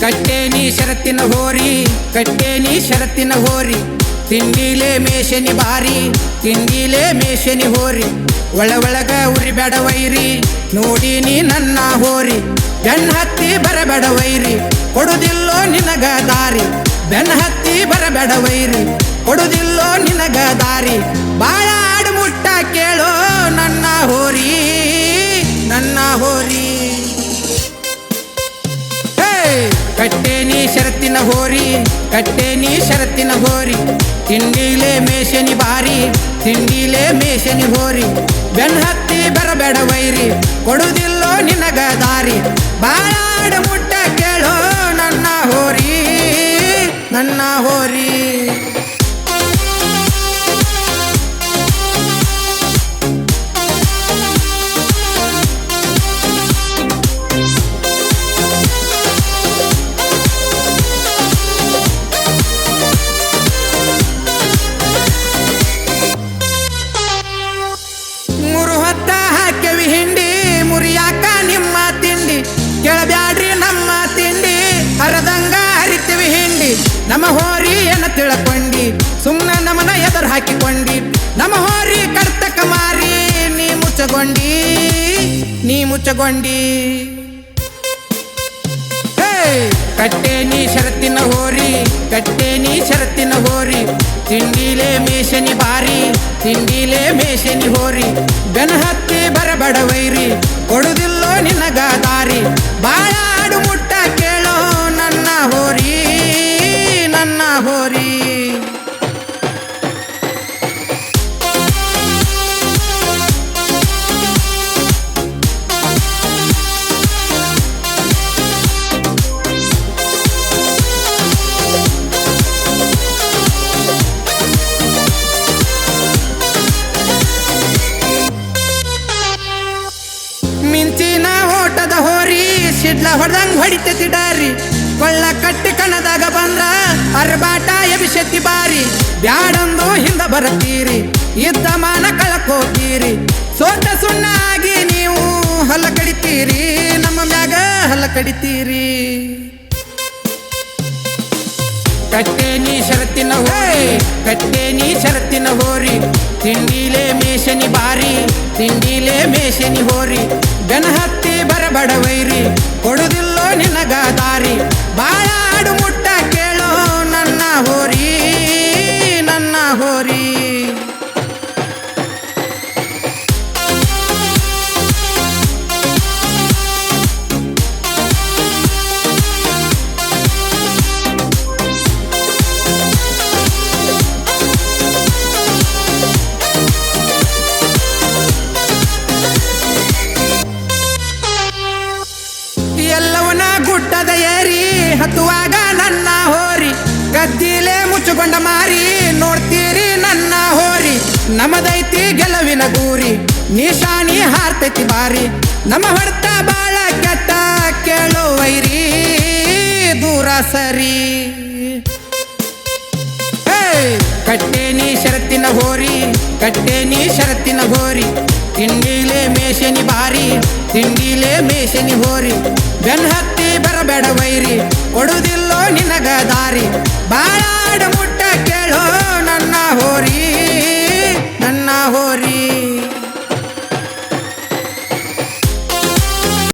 ಕಟ್ಟೇನಿ ಷರತ್ತಿನ ಹೋರಿ ಕಟ್ಟೇನಿ ಷರತ್ತಿನ ಹೋರಿ ತಿಂಡಿಲೇ ಮೇಷನಿ ಬಾರಿ ತಿಂಡಿಲೇ ಮೇಷನಿ ಹೋರಿ ಒಳಗ ಉರಿಬೇಡ ವೈರಿ ನೋಡಿನಿ ನನ್ನ ಹೋರಿ ಬೆನ್ನ ಹತ್ತಿ ಬರಬೇಡ ವೈರಿ ಕೊಡುದಿಲ್ಲೋ ನಿನಗ ದಾರಿ ಬೆನ್ನ ಹತ್ತಿ ಬರಬೇಡ ವೈರಿ ಕೊಡುದಿಲ್ಲೋ ನಿನಗ ದಾರಿ ಬಾಳ ಆಡು ಮುಟ್ಟ ಕೇಳೋ ನನ್ನ ಹೋರಿ ನನ್ನ ಹೋರಿ ಕಟ್ಟೇನಿ ಷರತ್ತಿನ ಹೋರಿ ಕಟ್ಟೇನಿ ಷರತ್ತಿನ ಹೋರಿ ತಿಂಡಿಲೇ ಮೇಷನಿ ಬಾರಿ ತಿಂಡಿಲೇ ಮೇಷನಿ ಹೋರಿ ಬೆನ್ನ ಹತ್ತಿ ಬರಬೇಡ ವೈರಿ ಕೊಡುದಿಲ್ಲೋ ನಿನಗ ದಾರಿ ಬಾಳಾಡ ಮುಟ್ಟ ಕೇಳೋ ನನ್ನ ಹೋರಿ ನನ್ನ ಹೋರಿ ಮುರಿಯಾಕ ನಿಮ್ಮ ತಿಂಡಿ ಕೇಳಬ್ಯಾಡ್ರಿ ನಮ್ಮ ತಿಂಡಿ ಹರದಂಗ ಹರಿತೀವಿ ಹಿಂಡಿ ನಮ್ಮ ಹೋರಿ ಏನ ತಿಳ್ಕೊಂಡಿ ಸುಮ್ಮನೆ ನಮ್ಮನ ಎದುರು ಹಾಕಿಕೊಂಡಿ ನಮ್ಮ ಹೋರಿ ಕರ್ತಕ ಮಾರಿ ನೀ ಮುಚ್ಚಗೊಂಡಿ ಕಟ್ಟೇನಿ ಷರತ್ತಿನ ಹೋರಿ ಕಟ್ಟೇನಿ ಷರತ್ತಿನ ಹೋರಿ ತಿಂಡಿಲೇ ಮೇಷನಿ ಬಾರಿ ತಿಂಡಿಲೇ ಮೇಷನಿ ಹೋರಿ ಬೆನ್ನ ಹತ್ತಿ ಬರಬೇಡ ವೈರಿ ಕೊಡುದಿಲ್ಲೋ ನಿನಗ ದಾರಿ ಬಾಳ ಆಡು ಮುಟ್ಟ ಕೇಳೋ ನನ್ನ ಹೋರಿ ನನ್ನ ಹೋರಿ ಮಿಂಚಿನ ಓಟದ ಹೋರಿ ಸಿಡ್ಲ ಹೊಡೆದಂಗ್ ಹೊಡಿತೈತಿ ಡಾರಿ ಕೊಳ್ಳ ಕಟ್ಟಿ ಕಣದಾಗ ಬಂದ್ರ ಅರ್ಬಾಟ ಎಬಿಸತಿ ಬಾರಿ ಬ್ಯಾಡಂದು ಹಿಂದ ಬರತೀರಿ ಇದ್ದ ಮಾನ ಕಳ್ಕೋತೀರಿ ಸೋತ ಸುಣ್ಣ ಆಗಿ ನೀವು ಹಲ್ಲ ಕಡಿತೀರಿ ನಮ್ಮ ಮ್ಯಾಗ ಹಲ್ಲ ಕಡಿತೀರಿ ಕಟ್ಟೇನಿ ಷರತ್ತಿನ ಹೋರಿ ಕಟ್ಟೇನಿ ಷರತ್ತಿನ ಹೋರಿ ತಿಂಡಿಲೇ ಮೇಷನಿ ಬಾರಿ ತಿಂಡಿಲೇ ಮೇಷನಿ ಹೋರಿ ಬೆನ್ನ ಹತ್ತಿ ಬರಬೇಡ ವೈರಿ ಕೊಡುದಿಲ್ಲೋ ನಿನಗ ದಾರಿ ಬಾಳ ಆಡು ಮುಟ್ಟ ಕೇಳೋ ನನ್ನ ಹೋರಿ ನನ್ನ ಹೋರಿ ಎಲ್ಲವನ ಗುಡ್ಡದ ಏರಿ ಹತ್ತುವಾಗ ನನ್ನ ಹೋರಿ ಗದ್ದಿಲೇ ಮುಚ್ಚುಕೊಂಡ ಮಾರಿ ನೋಡ್ತೀರಿ ನನ್ನ ಹೋರಿ ನಮದೈತಿ ಗೆಲುವಿನ ಗೂರಿ ನಿಶಾನಿ ಹಾರ್ತೈತಿ ಬಾರಿ ನಮ್ಮ ಹೊಡ್ತ ಬಾಳ ಕೆಟ್ಟ ಕೇಳೋ ವೈರಿ ದೂರ ಸರಿ ಕಟ್ಟೇನಿ ಷರತ್ತಿನ ಹೋರಿ ಕಟ್ಟೇನಿ ಷರತ್ತಿನ ಹೋರಿ ತಿಂಡಿಲೇ ಮೇಷನಿ ಬಾರಿ ತಿಂಡಿಲೇ ಮೇಷನಿ ಹೋರಿ ಬೆನ್ನ ಹತ್ತಿ ಬರಬೇಡ ವೈರಿ ಕೊಡುದಿಲ್ಲೋ ನಿನಗ ದಾರಿ ಬಾಳ